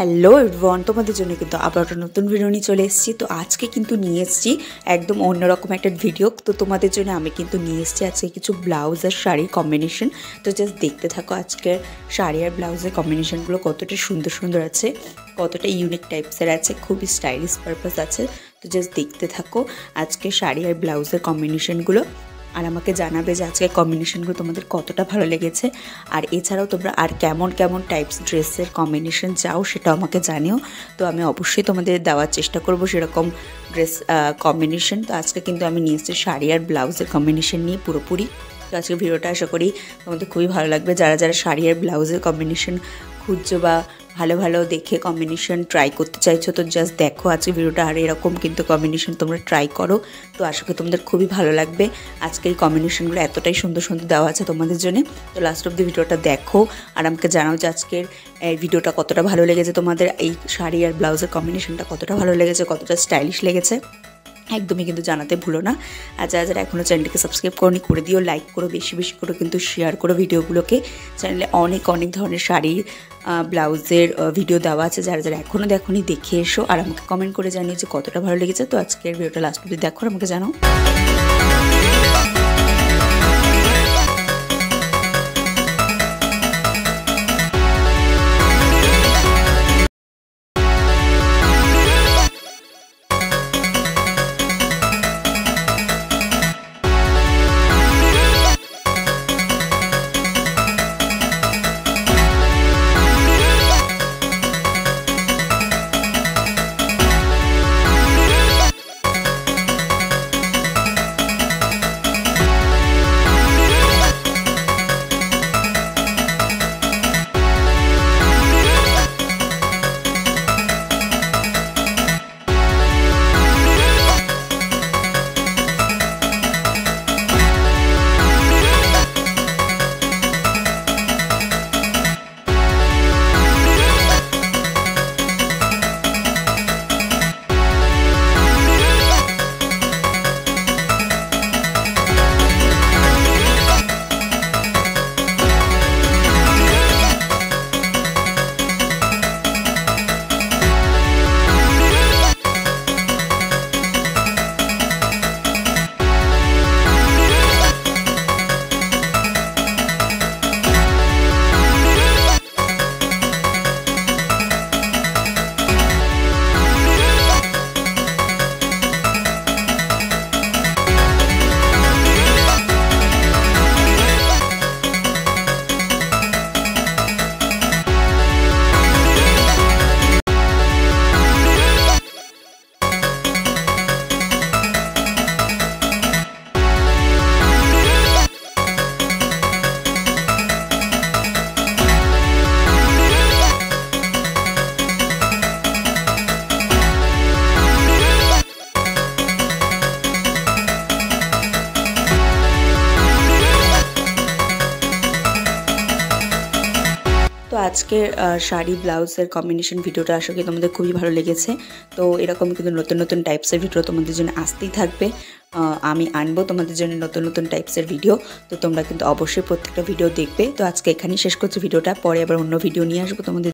Hello everyone, তোমাদের জন্য কিন্তু আবার একটা নতুন ভিডিও নিয়ে চলে এসেছি। তো আজকে কিন্তু নিয়ে এসেছি একদম অন্যরকম একটা ভিডিও। তো তোমাদের জন্য আমি কিন্তু নিয়ে এসেছি আজকে কিছু ব্লাউজ আর শাড়ির কম্বিনেশন। তো জাস্ট দেখতে থাকো আজকের শাড়ি আর ব্লাউজের কম্বিনেশনগুলো কতটা সুন্দর সুন্দর আছে, কতটা ইউনিক টাইপসের আছে, খুবই স্টাইলিশ পারপাস আছে। তো জাস্ট দেখতে থাকো আজকে শাড়ি আর ব্লাউজের কম্বিনেশনগুলো, আর আমাকে জানাবে যে আজকের কম্বিনেশনগুলো তোমাদের কতটা ভালো লেগেছে। আর এছাড়াও তোমরা আর কেমন কেমন টাইপস ড্রেসের কম্বিনেশন চাও সেটাও আমাকে জানিও। তো আমি অবশ্যই তোমাদের দেওয়ার চেষ্টা করব সেরকম ড্রেস কম্বিনেশন। তো আজকে কিন্তু আমি নিয়ে এসেছি শাড়ি আর ব্লাউজের কম্বিনেশন নিয়ে পুরোপুরি। তো আজকে ভিডিওটা আশা করি তোমাদের খুবই ভালো লাগবে। যারা যারা শাড়ি আর ব্লাউজের কম্বিনেশন খুঁজছো বা ভালো ভালো দেখে কম্বিনেশন ট্রাই করতে চাইছো, তো জাস্ট দেখো আজকে ভিডিওটা। আর এরকম কিন্তু কম্বিনেশন তোমরা ট্রাই করো, তো আশা করি তোমাদের খুবই ভালো লাগবে। আজকের এই কম্বিনেশনগুলো এতটাই সুন্দর সুন্দর দেওয়া আছে তোমাদের জন্য। তো লাস্ট অব দি ভিডিওটা দেখো আর আমাকে জানাও যে আজকের এই ভিডিওটা কতটা ভালো লেগেছে, তোমাদের এই শাড়ি আর ব্লাউজের কম্বিনেশনটা কতটা ভালো লেগেছে, কতটা স্টাইলিশ লেগেছে। একদমই কিন্তু জানাতে ভুলো না। আর যারা যারা এখনও চ্যানেলটিকে সাবস্ক্রাইব করনি করে দিও, লাইক করো, বেশি বেশি করে কিন্তু শেয়ার করো ভিডিওগুলোকে। চ্যানেলে অনেক অনেক ধরনের শাড়ি ব্লাউজের ভিডিও দেওয়া আছে, যারা যারা এখনও দেখোনি দেখে এসো আর আমাকে কমেন্ট করে জানিও যে কতটা ভালো লেগেছে। তো আজকের ভিডিওটা লাস্ট অবধি দেখো, আমাকে জানাও। তো আজকের শাড়ি ব্লাউজের কম্বিনেশন ভিডিওটা আশা করি তোমাদের খুবই ভালো লেগেছে। তো এরকম কিন্তু নতুন নতুন টাইপসের ভিডিও তোমাদের জন্য আসতেই থাকবে। আমি আনবো তোমাদের জন্য নতুন নতুন টাইপসের ভিডিও। তো তোমরা কিন্তু অবশ্যই প্রত্যেকটা ভিডিও দেখবে। তো আজকে এখানেই শেষ করছি ভিডিওটা, পরে আবার অন্য ভিডিও নিয়ে আসবো তোমাদের।